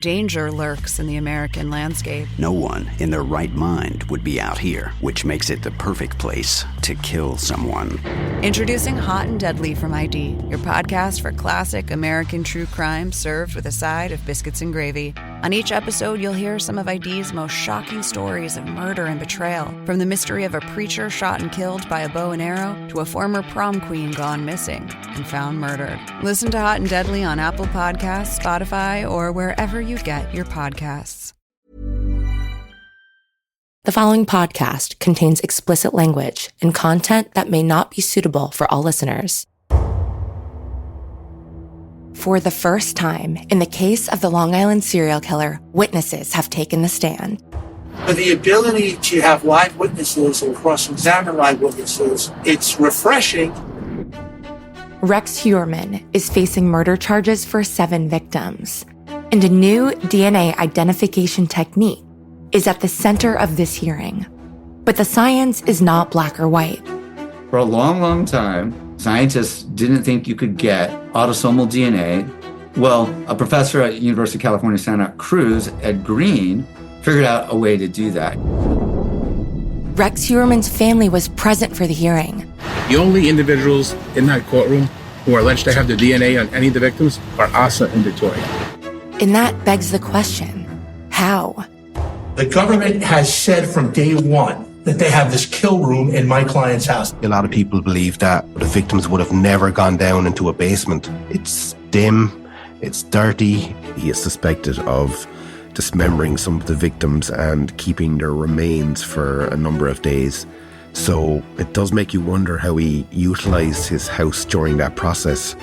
Danger lurks in the American landscape. No one in their right mind would be out here, which makes it the perfect place to kill someone. Introducing Hot and Deadly from ID, your podcast for classic American true crime served with a side of biscuits and gravy. On each episode, you'll hear some of ID's most shocking stories of murder and betrayal, from the mystery of a preacher shot and killed by a bow and arrow to a former prom queen gone missing and found murdered. Listen to Hot and Deadly on Apple Podcasts, Spotify, or wherever you get your podcasts. The following podcast contains explicit language and content that may not be suitable for all listeners. For the first time in the case of the Long Island serial killer, witnesses have taken the stand. For the ability to have live witnesses and cross-examine live witnesses, it's refreshing. Rex Heuermann is facing murder charges for 7 victims, and a new DNA identification technique is at the center of this hearing. But the science is not black or white. For a long, long time, scientists didn't think you could get autosomal DNA. Well, a professor at University of California, Santa Cruz, Ed Green, figured out a way to do that. Rex Heuermann's family was present for the hearing. The only individuals in that courtroom who are alleged to have the DNA on any of the victims are Asa and Victoria. And that begs the question, how? The government has said from day one that they have this kill room in my client's house. A lot of people believe that the victims would have never gone down into a basement. It's dim, it's dirty. He is suspected of dismembering some of the victims and keeping their remains for a number of days. So it does make you wonder how he utilised his house during that process.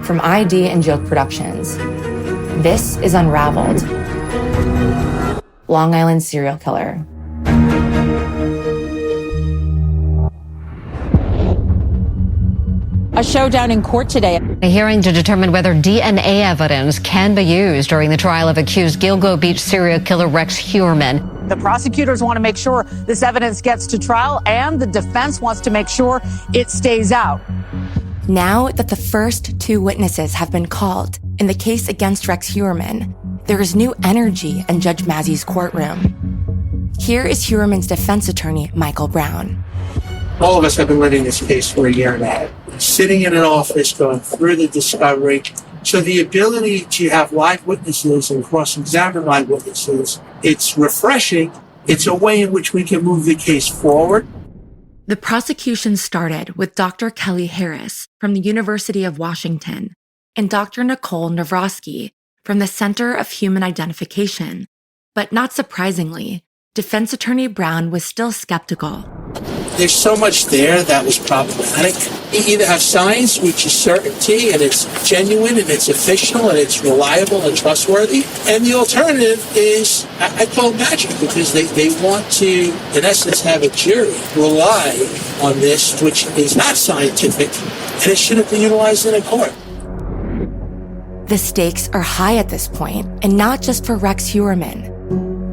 From ID and Joke Productions, this is Unraveled, Long Island serial killer. A showdown in court today. A hearing to determine whether DNA evidence can be used during the trial of accused Gilgo Beach serial killer Rex Heuermann. The prosecutors want to make sure this evidence gets to trial, and the defense wants to make sure it stays out. Now that the first 2 witnesses have been called in the case against Rex Heuermann, there is new energy in Judge Mazzei's courtroom. Here is Heuermann's defense attorney, Michael Brown. All of us have been living this case for a year and a half, sitting in an office, going through the discovery. So the ability to have live witnesses and cross-examine live witnesses, it's refreshing. It's a way in which we can move the case forward. The prosecution started with Dr. Kelly Harris from the University of Washington and Dr. Nicole Navrosky from the Center of Human Identification. But not surprisingly, defense attorney Brown was still skeptical. There's so much there that was problematic. You either have science, which is certainty, and it's genuine, and it's official, and it's reliable and trustworthy. And the alternative is, I call it magic, because they want to, in essence, have a jury rely on this, which is not scientific, and it shouldn't be utilized in a court. The stakes are high at this point, and not just for Rex Heuermann.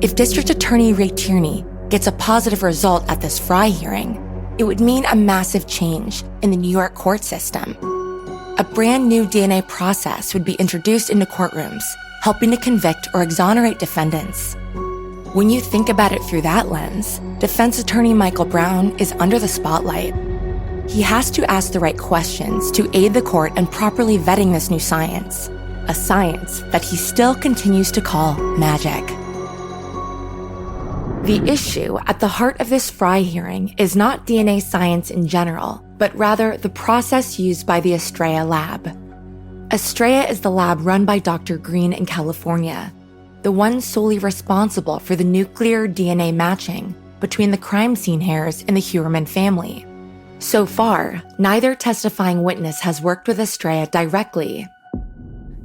If District Attorney Ray Tierney gets a positive result at this Fry hearing, it would mean a massive change in the New York court system. A brand new DNA process would be introduced into courtrooms, helping to convict or exonerate defendants. When you think about it through that lens, defense attorney Michael Brown is under the spotlight. He has to ask the right questions to aid the court in properly vetting this new science, a science that he still continues to call magic. The issue at the heart of this Fry hearing is not DNA science in general, but rather the process used by the Estrella lab. Estrella is the lab run by Dr. Green in California, the one solely responsible for the nuclear DNA matching between the crime scene hairs in the Heuermann family. So far, neither testifying witness has worked with Estrella directly.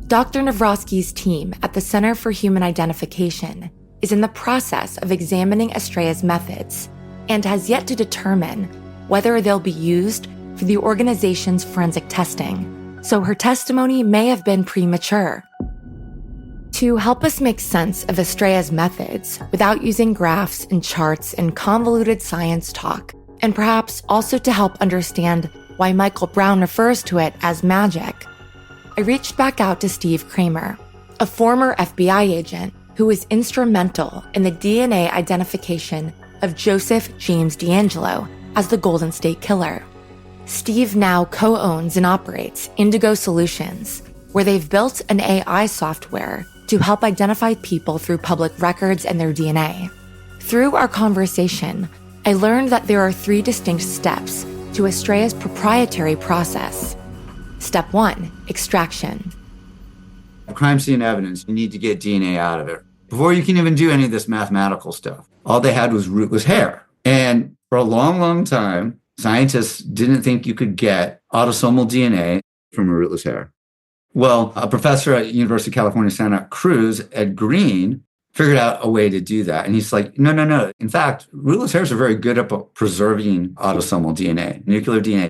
Dr. Navrosky's team at the Center for Human Identification is in the process of examining Estrella's methods and has yet to determine whether they'll be used for the organization's forensic testing, so her testimony may have been premature. To help us make sense of Estrella's methods without using graphs and charts and convoluted science talk, and perhaps also to help understand why Michael Brown refers to it as magic, I reached back out to Steve Kramer, a former FBI agent who was instrumental in the DNA identification of Joseph James D'Angelo as the Golden State Killer. Steve now co-owns and operates Indigo Solutions, where they've built an AI software to help identify people through public records and their DNA. Through our conversation, I learned that there are 3 distinct steps to Estrella's proprietary process. Step 1, extraction. Crime scene evidence, you need to get DNA out of it. Before you can even do any of this mathematical stuff, all they had was rootless hair. And for a long, long time, scientists didn't think you could get autosomal DNA from a rootless hair. Well, a professor at University of California, Santa Cruz, Ed Green, figured out a way to do that. And he's like, no. In fact, rootless hairs are very good at preserving autosomal DNA, nuclear DNA.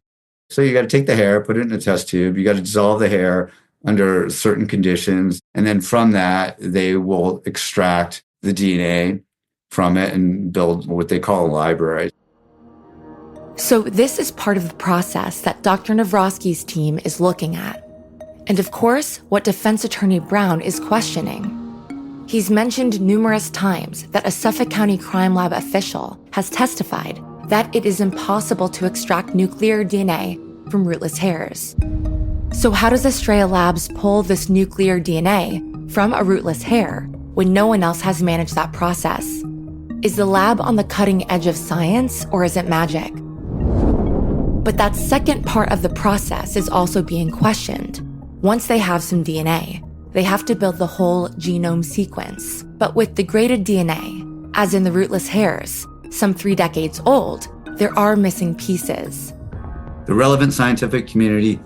So you got to take the hair, put it in a test tube. You got to dissolve the hair under certain conditions. And then from that, they will extract the DNA from it and build what they call a library. So this is part of the process that Dr. Navrosky's team is looking at. And of course, what defense attorney Brown is questioning. He's mentioned numerous times that a Suffolk County Crime Lab official has testified that it is impossible to extract nuclear DNA from rootless hairs. So how does Estrella Labs pull this nuclear DNA from a rootless hair when no one else has managed that process? Is the lab on the cutting edge of science, or is it magic? But that second part of the process is also being questioned. Once they have some DNA, they have to build the whole genome sequence. But with degraded DNA, as in the rootless hairs, some 3 decades old, there are missing pieces. The relevant scientific community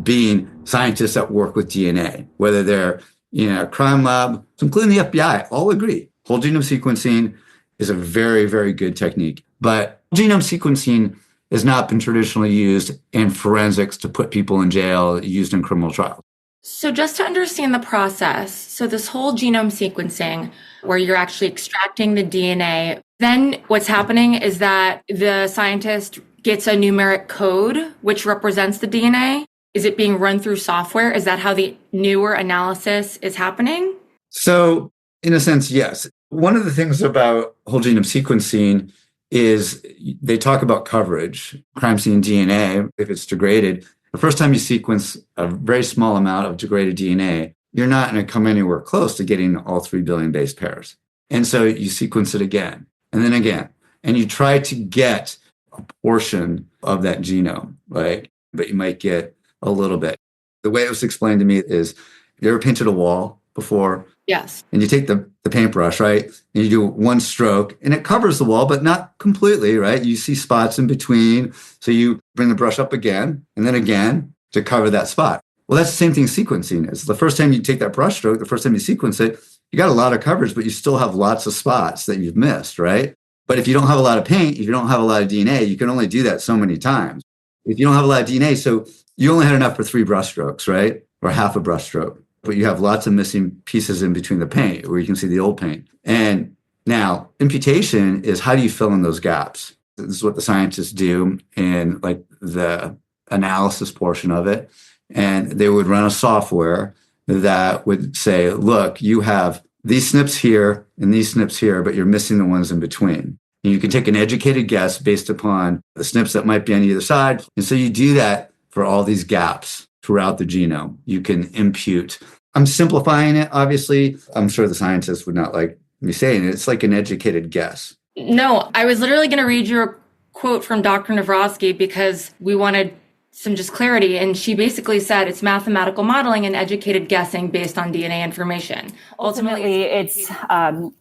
being scientists that work with DNA, whether they're in a crime lab, including the FBI, all agree. Whole genome sequencing is a very, very good technique. But genome sequencing has not been traditionally used in forensics to put people in jail, used in criminal trials. So just to understand the process, so this whole genome sequencing, where you're actually extracting the DNA, then what's happening is that the scientist gets a numeric code which represents the DNA. Is it being run through software? Is that how the newer analysis is happening? So in a sense, yes. One of the things about whole genome sequencing is they talk about coverage. Crime scene DNA, if it's degraded, the first time you sequence a very small amount of degraded DNA, you're not going to come anywhere close to getting all 3 billion base pairs. And so you sequence it again, and then again, and you try to get a portion of that genome, right? But you might get a little bit. The way it was explained to me is, you ever painted a wall before? Yes. And you take the paintbrush, right? And you do one stroke and it covers the wall, but not completely, right? You see spots in between. So you bring the brush up again and then again to cover that spot. Well, that's the same thing sequencing is. The first time you take that brush stroke, the first time you sequence it, you got a lot of coverage, but you still have lots of spots that you've missed, right? But if you don't have a lot of paint, if you don't have a lot of DNA, you can only do that so many times. If you don't have a lot of DNA, so you only had enough for 3 brush strokes, right? Or half a brush stroke. But you have lots of missing pieces in between the paint where you can see the old paint. And now imputation is, how do you fill in those gaps? This is what the scientists do in like the analysis portion of it. And they would run a software that would say, look, you have these SNPs here and these SNPs here, but you're missing the ones in between. And you can take an educated guess based upon the SNPs that might be on either side. And so you do that for all these gaps throughout the genome. You can impute. I'm simplifying it, obviously. I'm sure the scientists would not like me saying it. It's like an educated guess. No, I was literally going to read you a quote from Dr. Navrosky because we wanted some just clarity. And she basically said it's mathematical modeling and educated guessing based on DNA information. Ultimately, it's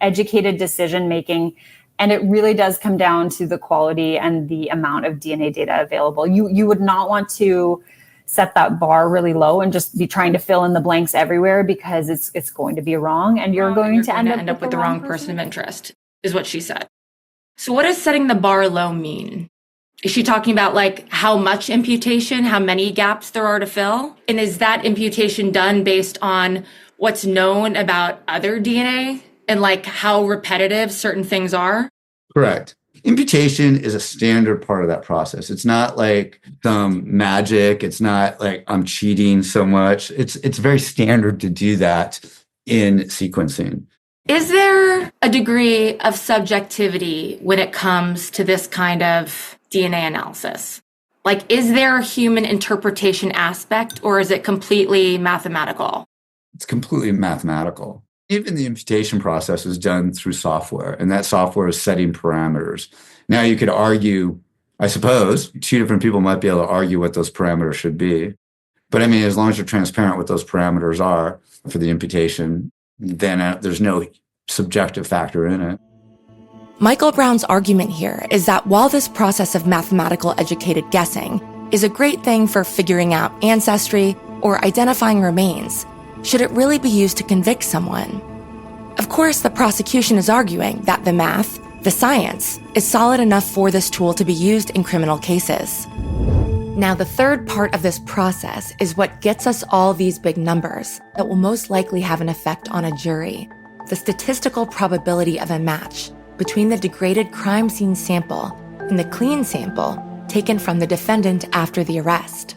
educated decision making. And it really does come down to the quality and the amount of DNA data available. You would not want to set that bar really low and just be trying to fill in the blanks everywhere, because it's going to be wrong, and you're going to end up with the wrong person of interest, is what she said. So what does setting the bar low mean? Is she talking about like how much imputation, how many gaps there are to fill? And is that imputation done based on what's known about other DNA and like how repetitive certain things are? Correct. Imputation is a standard part of that process. It's not like some magic. It's not like I'm cheating so much. It's very standard to do that in sequencing. Is there a degree of subjectivity when it comes to this kind of DNA analysis? Like, is there a human interpretation aspect, or is it completely mathematical? It's completely mathematical. Even the imputation process is done through software, and that software is setting parameters. Now you could argue, I suppose, two different people might be able to argue what those parameters should be. But I mean, as long as you're transparent what those parameters are for the imputation, then there's no subjective factor in it. Michael Brown's argument here is that while this process of mathematical educated guessing is a great thing for figuring out ancestry or identifying remains, should it really be used to convict someone? Of course, the prosecution is arguing that the math, the science, is solid enough for this tool to be used in criminal cases. Now, the third part of this process is what gets us all these big numbers that will most likely have an effect on a jury: the statistical probability of a match between the degraded crime scene sample and the clean sample taken from the defendant after the arrest.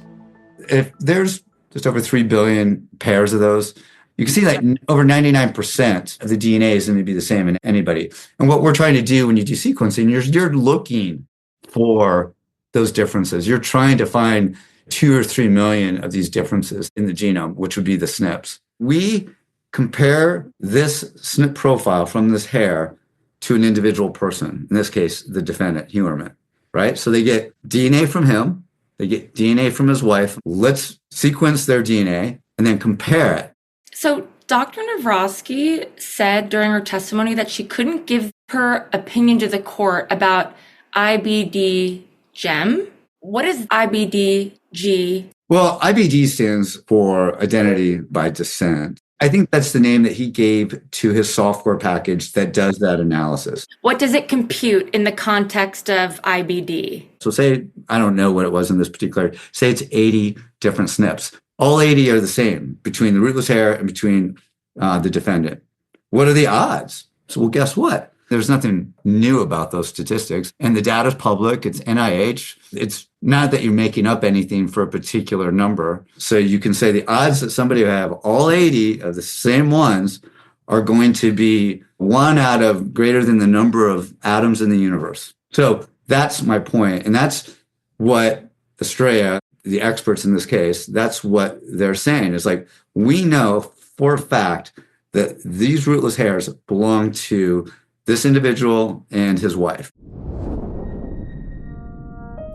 If there's just over 3 billion pairs of those, you can see like over 99% of the DNA is going to be the same in anybody. And what we're trying to do when you do sequencing, you're looking for those differences. You're trying to find 2 or 3 million of these differences in the genome, which would be the SNPs. We compare this SNP profile from this hair to an individual person, in this case, the defendant, Heuermann, right? So they get DNA from him, they get DNA from his wife. Let's sequence their DNA and then compare it. So Dr. Navrosky said during her testimony that she couldn't give her opinion to the court about IBD-GEM. What is IBD-G? Well, IBD stands for Identity by Descent. I think that's the name that he gave to his software package that does that analysis. What does it compute in the context of IBD? So say, I don't know what it was in this particular, say it's 80 different SNPs. All 80 are the same between the rootless hair and between the defendant. What are the odds? So, well, guess what? There's nothing new about those statistics. And the data's public. It's NIH. It's not that you're making up anything for a particular number. So you can say the odds that somebody will have all 80 of the same ones are going to be 1 out of greater than the number of atoms in the universe. So that's my point. And that's what Estrella, the experts in this case, that's what they're saying. Is like, we know for a fact that these rootless hairs belong to this individual and his wife.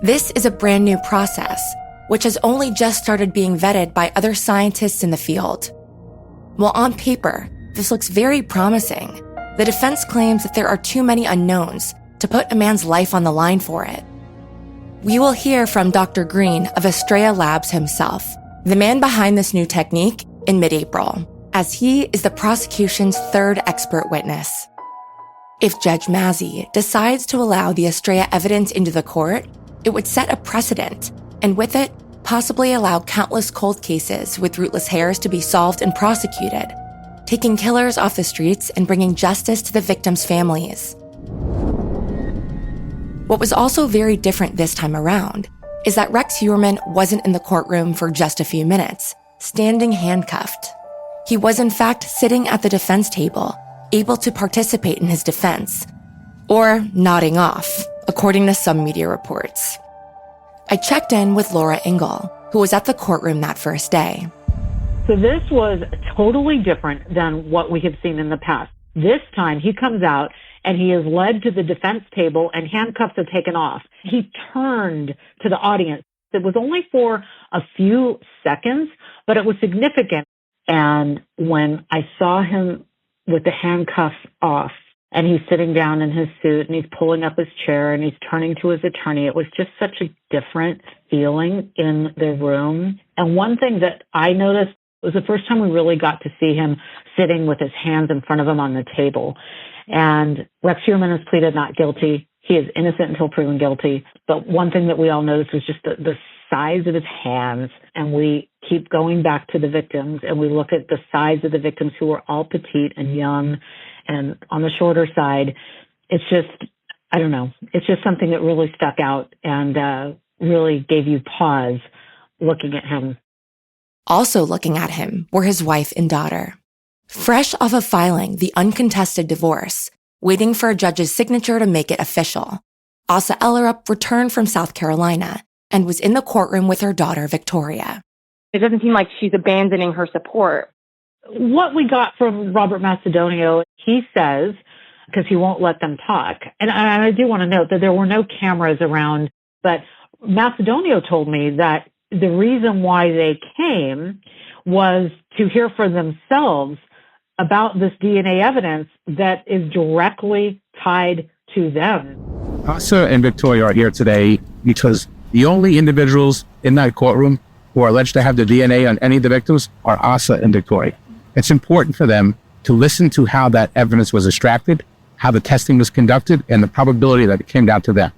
This is a brand new process, which has only just started being vetted by other scientists in the field. While on paper, this looks very promising, the defense claims that there are too many unknowns to put a man's life on the line for it. We will hear from Dr. Green of Estrella Labs himself, the man behind this new technique, in mid-April, as he is the prosecution's third expert witness. If Judge Mazzi decides to allow the Estrella evidence into the court, it would set a precedent, and with it, possibly allow countless cold cases with rootless hairs to be solved and prosecuted, taking killers off the streets and bringing justice to the victims' families. What was also very different this time around is that Rex Heuermann wasn't in the courtroom for just a few minutes, standing handcuffed. He was in fact sitting at the defense table, able to participate in his defense, or nodding off, according to some media reports. I checked in with Laura Engel, who was at the courtroom that first day. So this was totally different than what we have seen in the past. This time he comes out and he is led to the defense table and handcuffs are taken off. He turned to the audience. It was only for a few seconds, but it was significant. And when I saw him with the handcuffs off, and he's sitting down in his suit, and he's pulling up his chair, and he's turning to his attorney, it was just such a different feeling in the room. And one thing that I noticed was the first time we really got to see him sitting with his hands in front of him on the table. And Rex Heuermann has pleaded not guilty. He is innocent until proven guilty. But one thing that we all noticed was just the size of his hands, and we keep going back to the victims, and we look at the size of the victims who were all petite and young and on the shorter side, it's just, I don't know, it's just something that really stuck out and really gave you pause looking at him. Also looking at him were his wife and daughter. Fresh off of filing the uncontested divorce, waiting for a judge's signature to make it official, Asa Ellerup returned from South Carolina and was in the courtroom with her daughter, Victoria. It doesn't seem like she's abandoning her support. What we got from Robert Macedonio, he says, because he won't let them talk, and I do want to note that there were no cameras around, but Macedonio told me that the reason why they came was to hear for themselves about this DNA evidence that is directly tied to them. Asa and Victoria are here today because the only individuals in that courtroom who are alleged to have the DNA on any of the victims are Asa and Victoria. It's important for them to listen to how that evidence was extracted, how the testing was conducted, and the probability that it came down to them.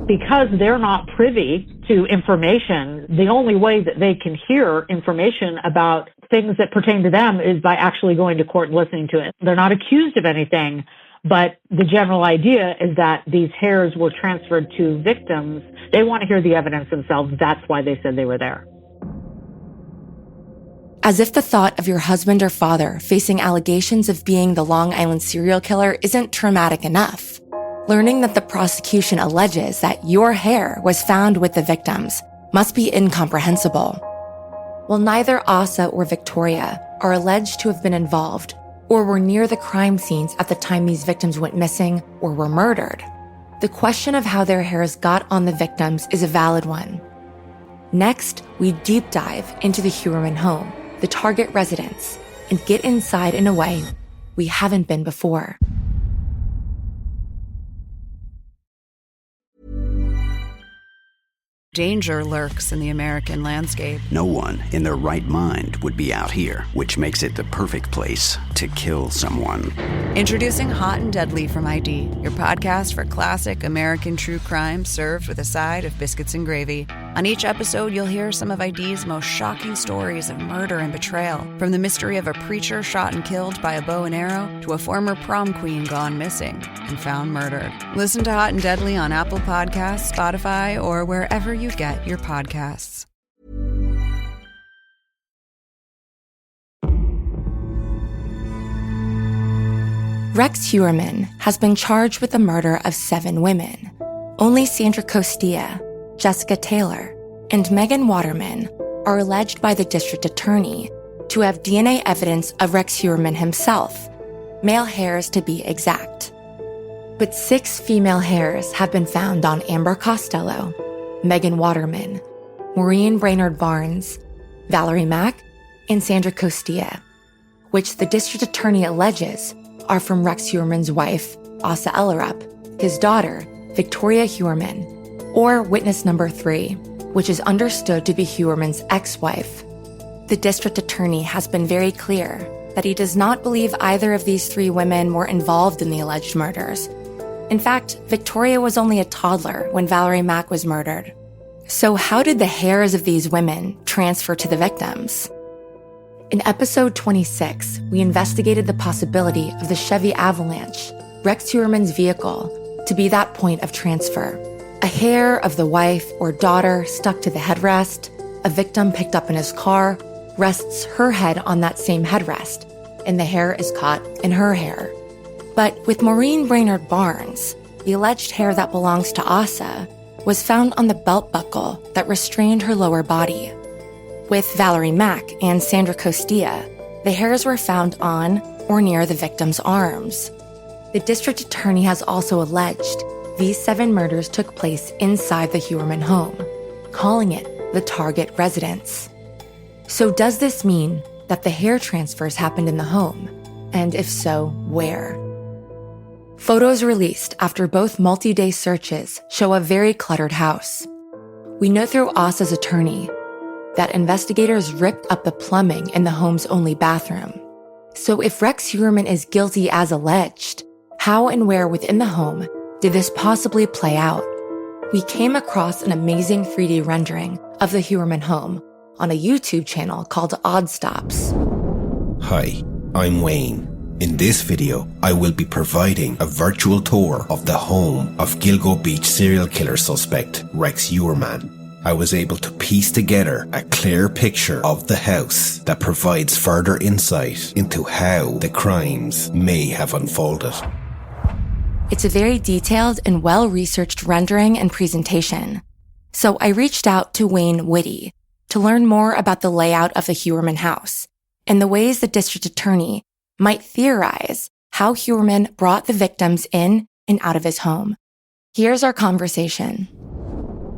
Because they're not privy to information, the only way that they can hear information about things that pertain to them is by actually going to court and listening to it. They're not accused of anything, but the general idea is that these hairs were transferred to victims. They want to hear the evidence themselves. That's why they said they were there. As if the thought of your husband or father facing allegations of being the Long Island serial killer isn't traumatic enough, learning that the prosecution alleges that your hair was found with the victims must be incomprehensible. While neither Asa or Victoria are alleged to have been involved or were near the crime scenes at the time these victims went missing or were murdered, the question of how their hairs got on the victims is a valid one. Next, we deep dive into the Heuermann home, the target residence, and get inside in a way we haven't been before. Danger lurks in the American landscape. No one in their right mind would be out here, which makes it the perfect place to kill someone. Introducing Hot and Deadly from ID, your podcast for classic American true crime served with a side of biscuits and gravy. On each episode, you'll hear some of ID's most shocking stories of murder and betrayal, from the mystery of a preacher shot and killed by a bow and arrow to a former prom queen gone missing and found murdered. Listen to Hot and Deadly on Apple Podcasts, Spotify, or wherever you get your podcasts. Rex Heuermann has been charged with the murder of 7 women. Only Sandra Costia, Jessica Taylor, and Megan Waterman are alleged by the district attorney to have DNA evidence of Rex Heuermann himself, male hairs to be exact. But 6 female hairs have been found on Amber Costello, Megan Waterman, Maureen Brainerd Barnes, Valerie Mack, and Sandra Costia, which the district attorney alleges are from Rex Heuermann's wife, Asa Ellerup, his daughter, Victoria Heuermann, or witness number 3, which is understood to be Heuermann's ex-wife. The district attorney has been very clear that he does not believe either of these 3 women were involved in the alleged murders. In fact, Victoria was only a toddler when Valerie Mack was murdered. So how did the hairs of these women transfer to the victims? In episode 26, we investigated the possibility of the Chevy Avalanche, Rex Heuermann's vehicle, to be that point of transfer. A hair of the wife or daughter stuck to the headrest, a victim picked up in his car, rests her head on that same headrest, and the hair is caught in her hair. But with Maureen Brainerd Barnes, the alleged hair that belongs to Asa was found on the belt buckle that restrained her lower body. With Valerie Mack and Sandra Costia, the hairs were found on or near the victim's arms. The district attorney has also alleged these 7 murders took place inside the Heuermann home, calling it the target residence. So does this mean that the hair transfers happened in the home? And if so, where? Photos released after both multi-day searches show a very cluttered house. We know through Asa's attorney that investigators ripped up the plumbing in the home's only bathroom. So if Rex Heuermann is guilty as alleged, how and where within the home did this possibly play out? We came across an amazing 3D rendering of the Heuermann home on a YouTube channel called Odd Stops. Hi, I'm Wayne. In this video, I will be providing a virtual tour of the home of Gilgo Beach serial killer suspect Rex Heuermann. I was able to piece together a clear picture of the house that provides further insight into how the crimes may have unfolded. It's a very detailed and well-researched rendering and presentation. So I reached out to Wayne Whitty to learn more about the layout of the Heuermann house and the ways the district attorney might theorize how Heuermann brought the victims in and out of his home. Here's our conversation.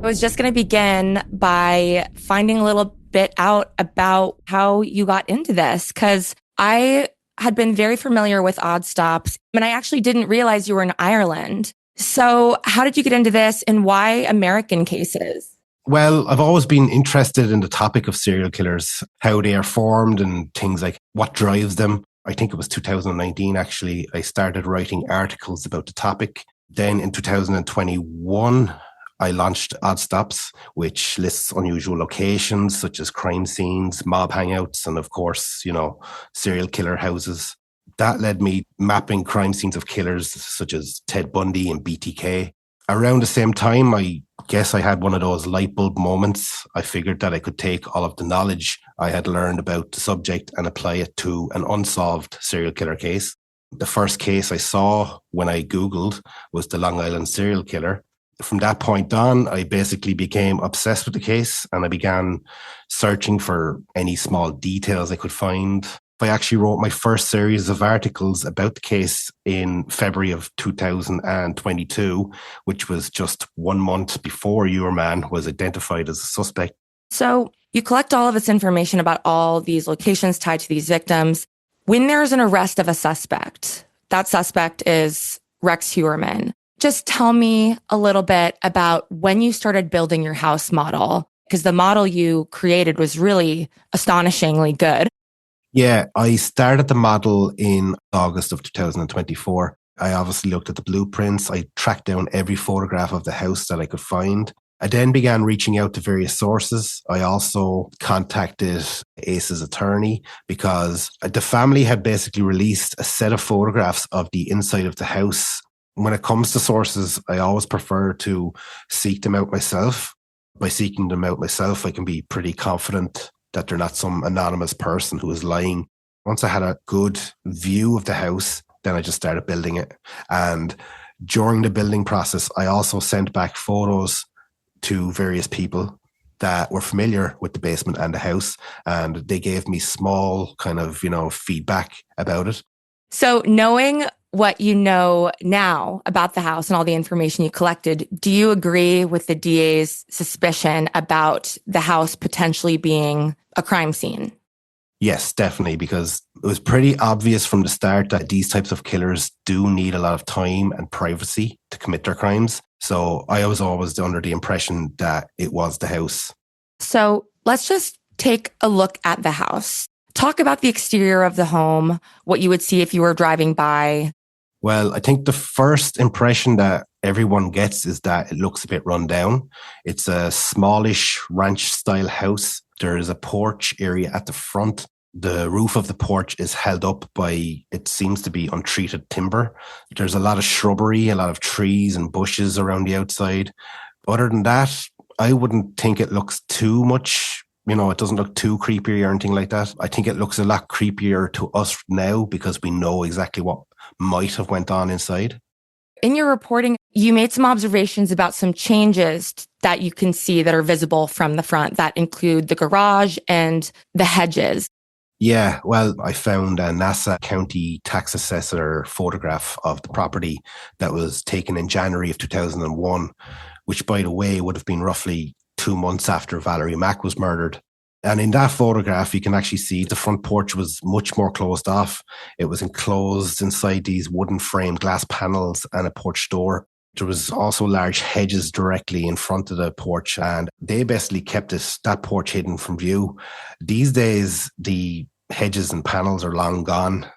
I was just going to begin by finding a little bit out about how you got into this, because I had been very familiar with Odd Stops, and I actually didn't realize you were in Ireland. So how did you get into this, and why American cases? Well, I've always been interested in the topic of serial killers, how they are formed and things like what drives them. I think it was 2019, actually, I started writing articles about the topic. Then in 2021, I launched Odd Stops, which lists unusual locations such as crime scenes, mob hangouts, and of course, serial killer houses. That led me mapping crime scenes of killers such as Ted Bundy and BTK. Around the same time, I guess I had one of those light bulb moments. I figured that I could take all of the knowledge I had learned about the subject and apply it to an unsolved serial killer case. The first case I saw when I Googled was the Long Island serial killer. From that point on, I basically became obsessed with the case, and I began searching for any small details I could find. I actually wrote my first series of articles about the case in February of 2022, which was just 1 month before Heuermann was identified as a suspect. So you collect all of this information about all these locations tied to these victims. When there's an arrest of a suspect, that suspect is Rex Heuermann. Just tell me a little bit about when you started building your house model, because the model you created was really astonishingly good. Yeah, I started the model in August of 2024. I obviously looked at the blueprints. I tracked down every photograph of the house that I could find. I then began reaching out to various sources. I also contacted Ace's attorney because the family had basically released a set of photographs of the inside of the house. When it comes to sources, I always prefer to seek them out myself. By seeking them out myself, I can be pretty confident that they're not some anonymous person who is lying. Once I had a good view of the house, then I just started building it. And during the building process, I also sent back photos to various people that were familiar with the basement and the house, and they gave me small kind of, feedback about it. So knowing what you know now about the house and all the information you collected, do you agree with the DA's suspicion about the house potentially being a crime scene? Yes, definitely, because it was pretty obvious from the start that these types of killers do need a lot of time and privacy to commit their crimes. So I was always under the impression that it was the house. So let's just take a look at the house. Talk about the exterior of the home, what you would see if you were driving by. Well, I think the first impression that everyone gets is that it looks a bit run down. It's a smallish ranch-style house. There is a porch area at the front. The roof of the porch is held up by, it seems to be untreated timber. There's a lot of shrubbery, a lot of trees and bushes around the outside. Other than that, I wouldn't think it looks too much. It doesn't look too creepy or anything like that. I think it looks a lot creepier to us now because we know exactly what might have went on inside. In your reporting, you made some observations about some changes that you can see that are visible from the front that include the garage and the hedges. Yeah, well, I found a Nassau County tax assessor photograph of the property that was taken in January of 2001, which, by the way, would have been roughly 2 months after Valerie Mack was murdered. And in that photograph, you can actually see the front porch was much more closed off. It was enclosed inside these wooden framed glass panels and a porch door. There was also large hedges directly in front of the porch, and they basically kept that porch hidden from view. These days, the hedges and panels are long gone.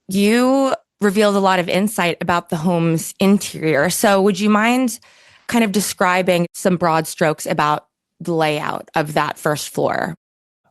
You revealed a lot of insight about the home's interior. So would you mind kind of describing some broad strokes about the layout of that first floor?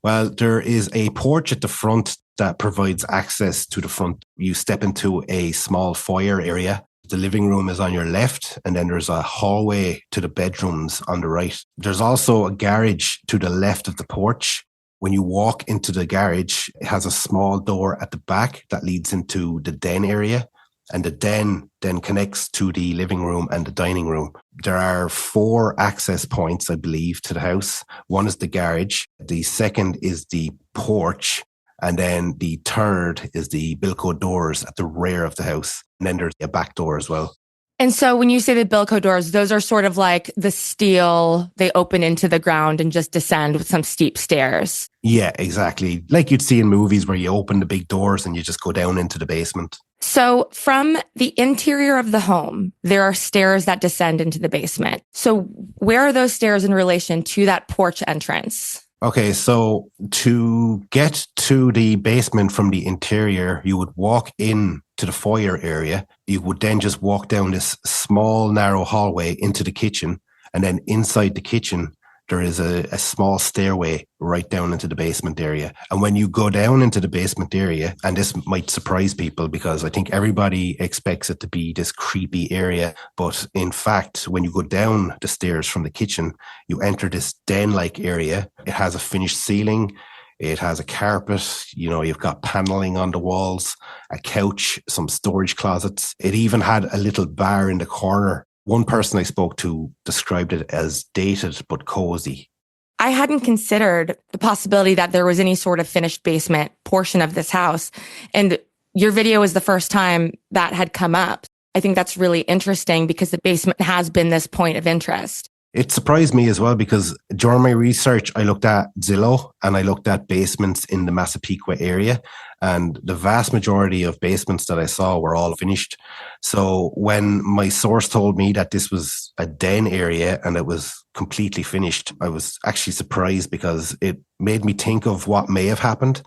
Well, there is a porch at the front that provides access to the front. You step into a small foyer area. The living room is on your left, and then there's a hallway to the bedrooms on the right. There's also a garage to the left of the porch. When you walk into the garage, it has a small door at the back that leads into the den area, and the den then connects to the living room and the dining room. There are 4 access points, I believe, to the house. One is the garage. The second is the porch. And then the third is the Bilco doors at the rear of the house. And then there's a back door as well. And so when you say the Bilco doors, those are sort of like the steel, they open into the ground and just descend with some steep stairs. Yeah, exactly. Like you'd see in movies where you open the big doors and you just go down into the basement. So from the interior of the home, there are stairs that descend into the basement. So where are those stairs in relation to that porch entrance? Okay, so to get to the basement from the interior, you would walk in to the foyer area. You would then just walk down this small, narrow hallway into the kitchen. And then inside the kitchen, there is a small stairway right down into the basement area. And when you go down into the basement area, and this might surprise people because I think everybody expects it to be this creepy area. But in fact, when you go down the stairs from the kitchen, you enter this den-like area. It has a finished ceiling. It has a carpet. You know, you've got paneling on the walls, a couch, some storage closets. It even had a little bar in the corner. One person I spoke to described it as dated but cozy. I hadn't considered the possibility that there was any sort of finished basement portion of this house. And your video is the first time that had come up. I think that's really interesting because the basement has been this point of interest. It surprised me as well because during my research, I looked at Zillow and I looked at basements in the Massapequa area. And the vast majority of basements that I saw were all finished. So when my source told me that this was a den area and it was completely finished, I was actually surprised because it made me think of what may have happened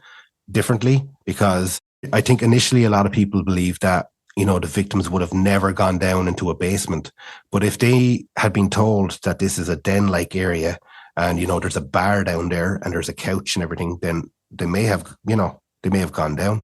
differently. Because I think initially a lot of people believed that, you know, the victims would have never gone down into a basement. But if they had been told that this is a den-like area and, you know, there's a bar down there and there's a couch and everything, then they may have, you know, they may have gone down.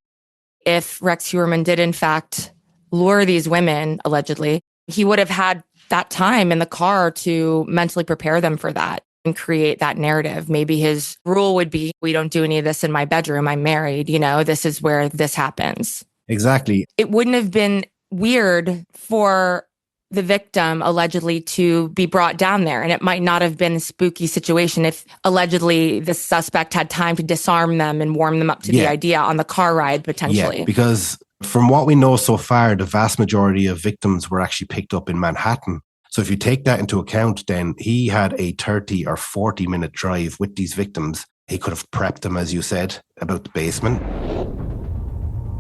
If Rex Heuermann did, in fact, lure these women, allegedly, he would have had that time in the car to mentally prepare them for that and create that narrative. Maybe his rule would be, we don't do any of this in my bedroom. I'm married. You know, this is where this happens. Exactly. It wouldn't have been weird for the victim allegedly to be brought down there. And it might not have been a spooky situation if allegedly the suspect had time to disarm them and warm them up to the idea on the car ride potentially. Yeah, because from what we know so far, the vast majority of victims were actually picked up in Manhattan. So if you take that into account, then he had a 30 or 40 minute drive with these victims. He could have prepped them, as you said, about the basement.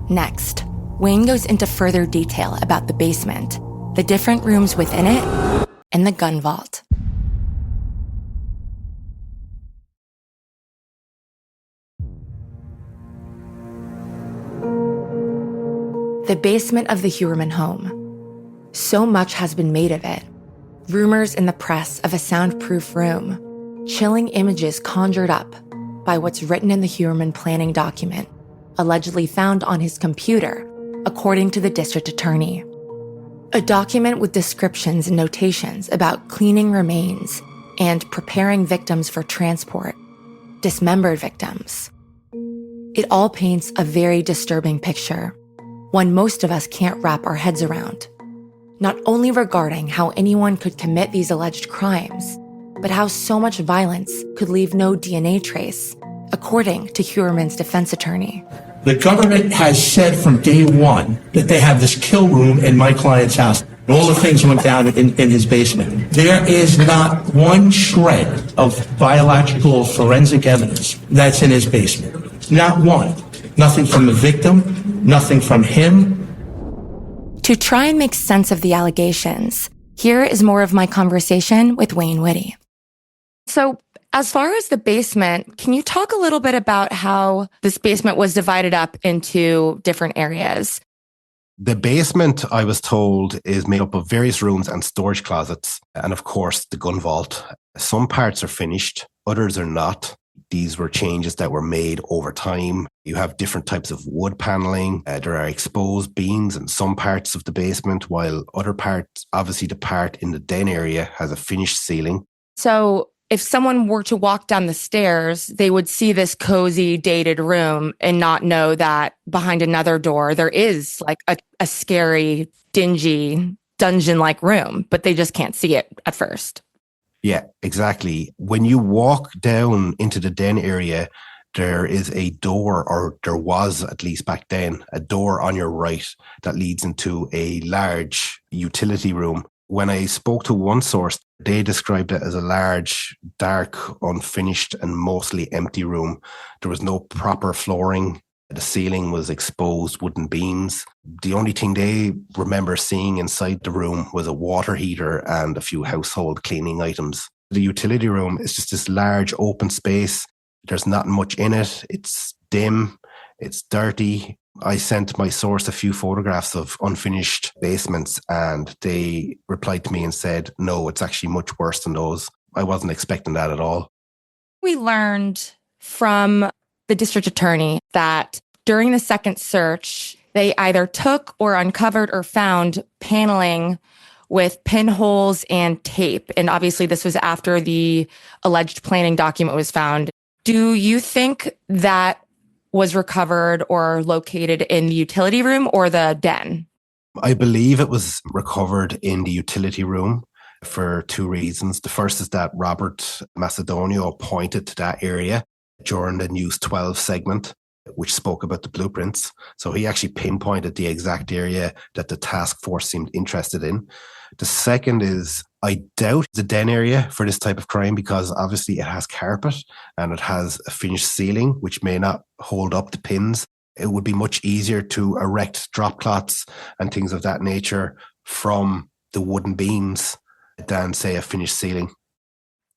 Next, Wayne goes into further detail about the basement, the different rooms within it, and the gun vault. The basement of the Heuermann home. So much has been made of it. Rumors in the press of a soundproof room, chilling images conjured up by what's written in the Heuermann planning document, allegedly found on his computer, according to the district attorney. A document with descriptions and notations about cleaning remains and preparing victims for transport, dismembered victims. It all paints a very disturbing picture, one most of us can't wrap our heads around. Not only regarding how anyone could commit these alleged crimes, but how so much violence could leave no DNA trace, according to Heuermann's defense attorney. The government has said from day one that they have this kill room in my client's house. All the things went down in his basement. There is not one shred of biological forensic evidence that's in his basement. Not one. Nothing from the victim, nothing from him. To try and make sense of the allegations, here is more of my conversation with Wayne Whitty. So, as far as the basement, can you talk a little bit about how this basement was divided up into different areas? The basement, I was told, is made up of various rooms and storage closets. And of course, the gun vault. Some parts are finished, others are not. These were changes that were made over time. You have different types of wood paneling. There are exposed beams in some parts of the basement, while other parts, obviously the part in the den area, has a finished ceiling. So if someone were to walk down the stairs, they would see this cozy, dated room and not know that behind another door, there is like a scary, dingy, dungeon-like room, but they just can't see it at first. Yeah, exactly. When you walk down into the den area, there is a door, or there was at least back then, a door on your right that leads into a large utility room. When I spoke to one source, they described it as a large, dark, unfinished and mostly empty room. There was no proper flooring. The ceiling was exposed wooden beams. The only thing they remember seeing inside the room was a water heater and a few household cleaning items. The utility room is just this large open space. There's not much in it. It's dim. It's dirty. I sent my source a few photographs of unfinished basements and they replied to me and said, no, it's actually much worse than those. I wasn't expecting that at all. We learned from the district attorney that during the second search, they either took or uncovered or found paneling with pinholes and tape. And obviously this was after the alleged planning document was found. Do you think that was recovered or located in the utility room or the den? I believe it was recovered in the utility room for two reasons. The first is that Robert Macedonio pointed to that area during the News 12 segment, which spoke about the blueprints. So he actually pinpointed the exact area that the task force seemed interested in. The second is, I doubt the den area for this type of crime because obviously it has carpet and it has a finished ceiling, which may not hold up the pins. It would be much easier to erect drop clots and things of that nature from the wooden beams than, say, a finished ceiling.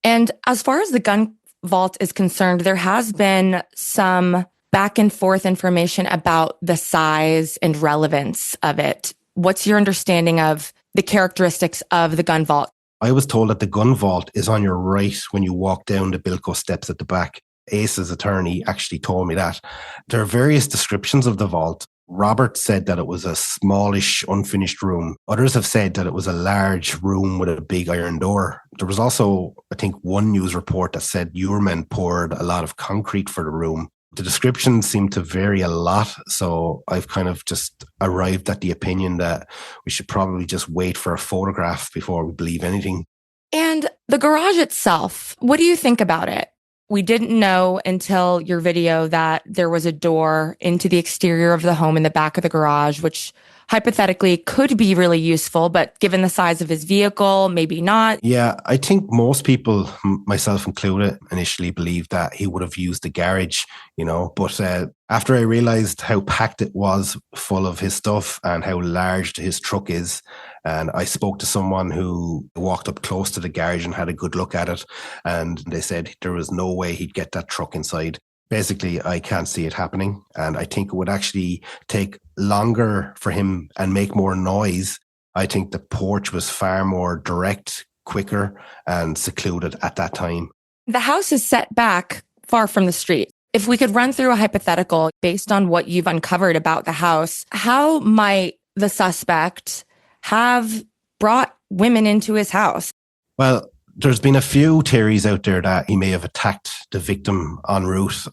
And as far as the gun vault is concerned, there has been some back and forth information about the size and relevance of it. What's your understanding of the characteristics of the gun vault? I was told that the gun vault is on your right when you walk down the Bilko steps at the back. Ace's attorney actually told me that. There are various descriptions of the vault. Robert said that it was a smallish, unfinished room. Others have said that it was a large room with a big iron door. There was also, I think, one news report that said Heuermann poured a lot of concrete for the room. The descriptions seem to vary a lot, so I've kind of just arrived at the opinion that we should probably just wait for a photograph before we believe anything. And the garage itself, what do you think about it? We didn't know until your video that there was a door into the exterior of the home in the back of the garage, which hypothetically could be really useful, but given the size of his vehicle, maybe not. Yeah, I think most people, myself included, initially believed that he would have used the garage, but after I realized how packed it was full of his stuff and how large his truck is, and I spoke to someone who walked up close to the garage and had a good look at it, and they said there was no way he'd get that truck inside. Basically, I can't see it happening. And I think it would actually take longer for him and make more noise. I think the porch was far more direct, quicker, and secluded at that time. The house is set back far from the street. If we could run through a hypothetical based on what you've uncovered about the house, how might the suspect have brought women into his house? Well, there's been a few theories out there that he may have attacked the victim en route.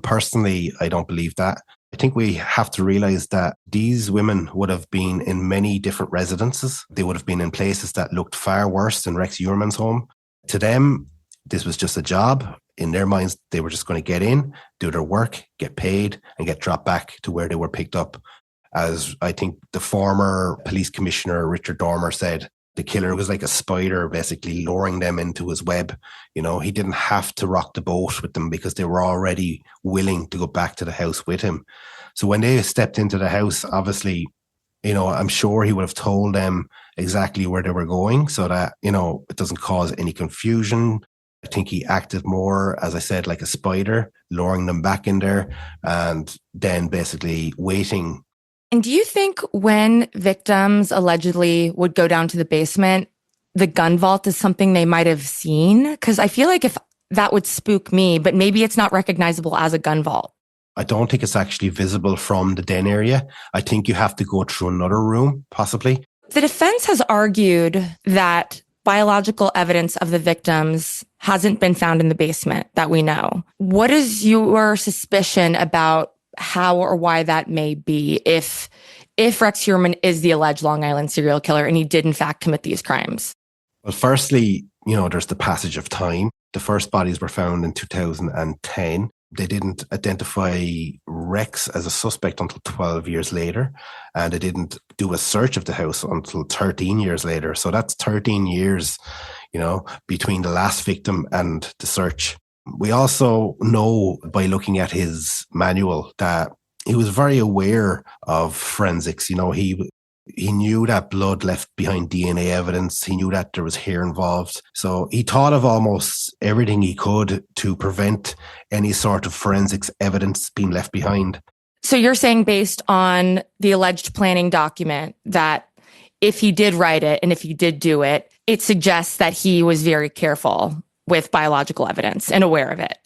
Personally, I don't believe that. I think we have to realize that these women would have been in many different residences. They would have been in places that looked far worse than Rex Heuermann's home. To them, this was just a job. In their minds, they were just going to get in, do their work, get paid, and get dropped back to where they were picked up. As I think the former police commissioner, Richard Dormer, said, the killer was like a spider, basically luring them into his web. He didn't have to rock the boat with them because they were already willing to go back to the house with him. So when they stepped into the house, obviously, I'm sure he would have told them exactly where they were going so that, it doesn't cause any confusion. I think he acted more, as I said, like a spider, luring them back in there and then basically waiting And do you think when victims allegedly would go down to the basement, the gun vault is something they might have seen? Because I feel like if that would spook me, but maybe it's not recognizable as a gun vault. I don't think it's actually visible from the den area. I think you have to go through another room, possibly. The defense has argued that biological evidence of the victims hasn't been found in the basement that we know. What is your suspicion about how or why that may be if Rex Heuermann is the alleged Long Island serial killer and he did in fact commit these crimes? Well, firstly, there's the passage of time. The first bodies were found in 2010. They didn't identify Rex as a suspect until 12 years later, and they didn't do a search of the house until 13 years later. So that's 13 years, between the last victim and the search. We also know by looking at his manual that he was very aware of forensics. He knew that blood left behind DNA evidence. He knew that there was hair involved. So he thought of almost everything he could to prevent any sort of forensics evidence being left behind. So you're saying based on the alleged planning document that if he did write it and if he did do it, it suggests that he was very careful with biological evidence and aware of it.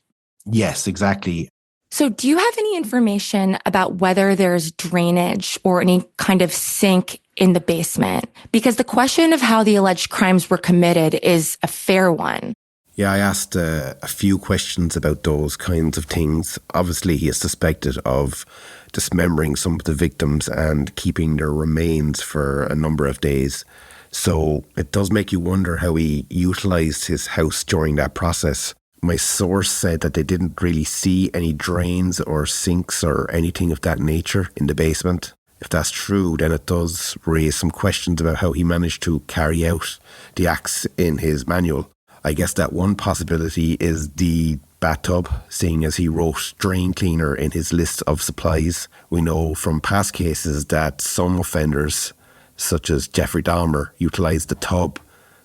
Yes, exactly. So do you have any information about whether there's drainage or any kind of sink in the basement? Because the question of how the alleged crimes were committed is a fair one. Yeah, I asked a few questions about those kinds of things. Obviously, he is suspected of dismembering some of the victims and keeping their remains for a number of days. So it does make you wonder how he utilised his house during that process. My source said that they didn't really see any drains or sinks or anything of that nature in the basement. If that's true, then it does raise some questions about how he managed to carry out the acts in his manual. I guess that one possibility is the bathtub, seeing as he wrote drain cleaner in his list of supplies. We know from past cases that some offenders, such as Jeffrey Dahmer, utilised the tub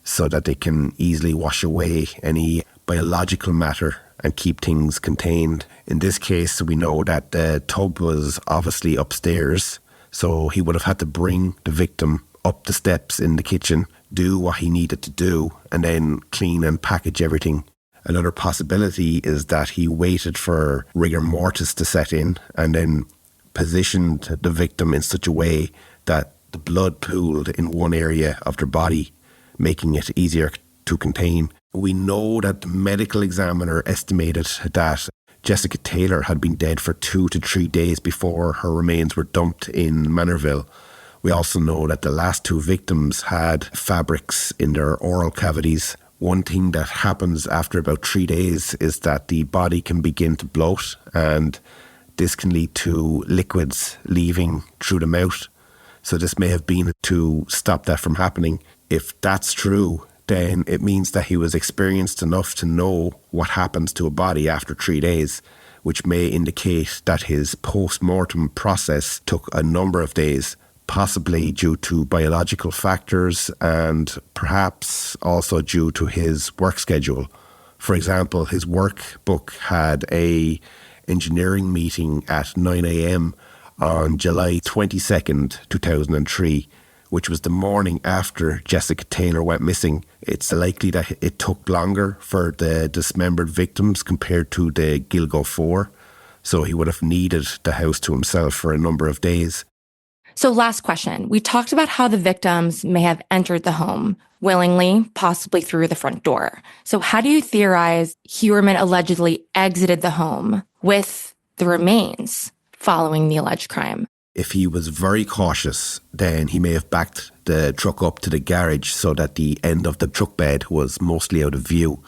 so that they can easily wash away any biological matter and keep things contained. In this case, we know that the tub was obviously upstairs, so he would have had to bring the victim up the steps in the kitchen, do what he needed to do, and then clean and package everything. Another possibility is that he waited for rigor mortis to set in and then positioned the victim in such a way that the blood pooled in one area of their body, making it easier to contain. We know that the medical examiner estimated that Jessica Taylor had been dead for 2 to 3 days before her remains were dumped in Manorville. We also know that the last 2 victims had fabrics in their oral cavities. One thing that happens after about 3 days is that the body can begin to bloat, and this can lead to liquids leaving through the mouth. So this may have been to stop that from happening. If that's true, then it means that he was experienced enough to know what happens to a body after 3 days, which may indicate that his post-mortem process took a number of days, possibly due to biological factors and perhaps also due to his work schedule. For example, his workbook had a engineering meeting at 9 a.m. on July 22nd, 2003, which was the morning after Jessica Taylor went missing. It's likely that it took longer for the dismembered victims compared to the Gilgo 4, so he would have needed the house to himself for a number of days. So last question. We talked about how the victims may have entered the home willingly, possibly through the front door. So how do you theorize Heuermann allegedly exited the home with the remains following the alleged crime? If he was very cautious, then he may have backed the truck up to the garage so that the end of the truck bed was mostly out of view.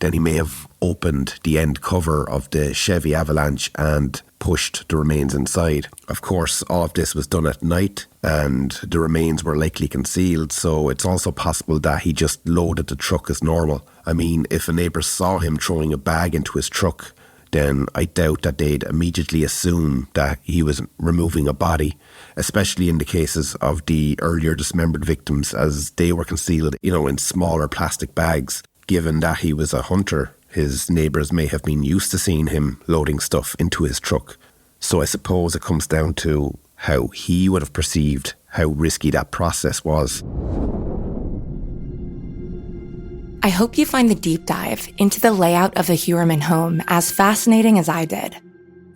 Then he may have opened the end cover of the Chevy Avalanche and pushed the remains inside. Of course, all of this was done at night and the remains were likely concealed, so it's also possible that he just loaded the truck as normal. I mean, if a neighbour saw him throwing a bag into his truck, then I doubt that they'd immediately assume that he was removing a body, especially in the cases of the earlier dismembered victims, as they were concealed, in smaller plastic bags. Given that he was a hunter, his neighbours may have been used to seeing him loading stuff into his truck. So I suppose it comes down to how he would have perceived how risky that process was. I hope you find the deep dive into the layout of the Heuermann home as fascinating as I did.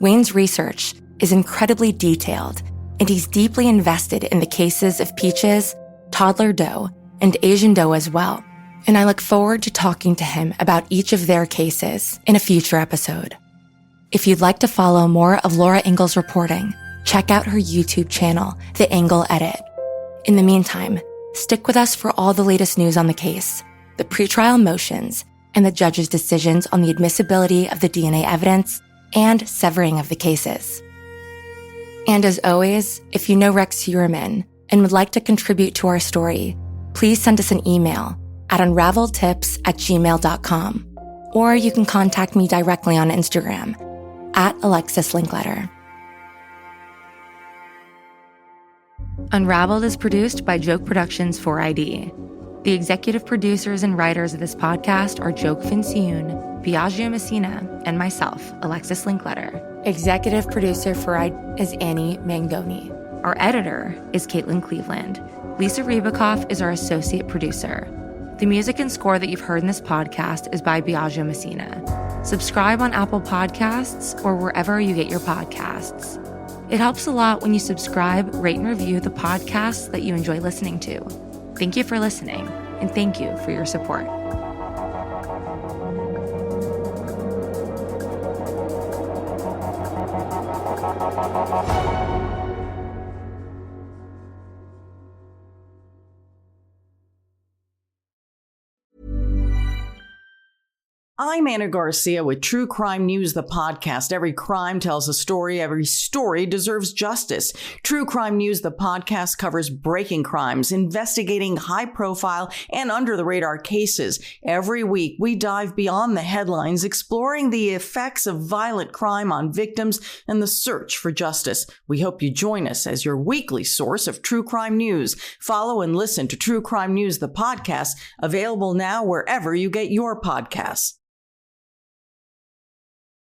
Wayne's research is incredibly detailed, and he's deeply invested in the cases of Peaches, toddler Doe, and Asian Doe as well. And I look forward to talking to him about each of their cases in a future episode. If you'd like to follow more of Laura Ingle's reporting, check out her YouTube channel, The Angle Edit. In the meantime, stick with us for all the latest news on the case, the pretrial motions, and the judge's decisions on the admissibility of the DNA evidence and severing of the cases. And as always, if you know Rex Heuermann and would like to contribute to our story, please send us an email at unraveledtips@gmail.com, or you can contact me directly on Instagram at Alexis Linkletter. Unraveled is produced by Joke Productions for ID. The executive producers and writers of this podcast are Joke Vinciune, Biagio Messina, and myself, Alexis Linkletter. Executive producer for ID is Annie Mangoni. Our editor is Caitlin Cleveland. Lisa Ribicoff is our associate producer. The music and score that you've heard in this podcast is by Biagio Messina. Subscribe on Apple Podcasts or wherever you get your podcasts. It helps a lot when you subscribe, rate, and review the podcasts that you enjoy listening to. Thank you for listening, and thank you for your support. I'm Anna Garcia with True Crime News, the podcast. Every crime tells a story. Every story deserves justice. True Crime News, the podcast, covers breaking crimes, investigating high-profile and under-the-radar cases. Every week, we dive beyond the headlines, exploring the effects of violent crime on victims and the search for justice. We hope you join us as your weekly source of true crime news. Follow and listen to True Crime News, the podcast, available now wherever you get your podcasts.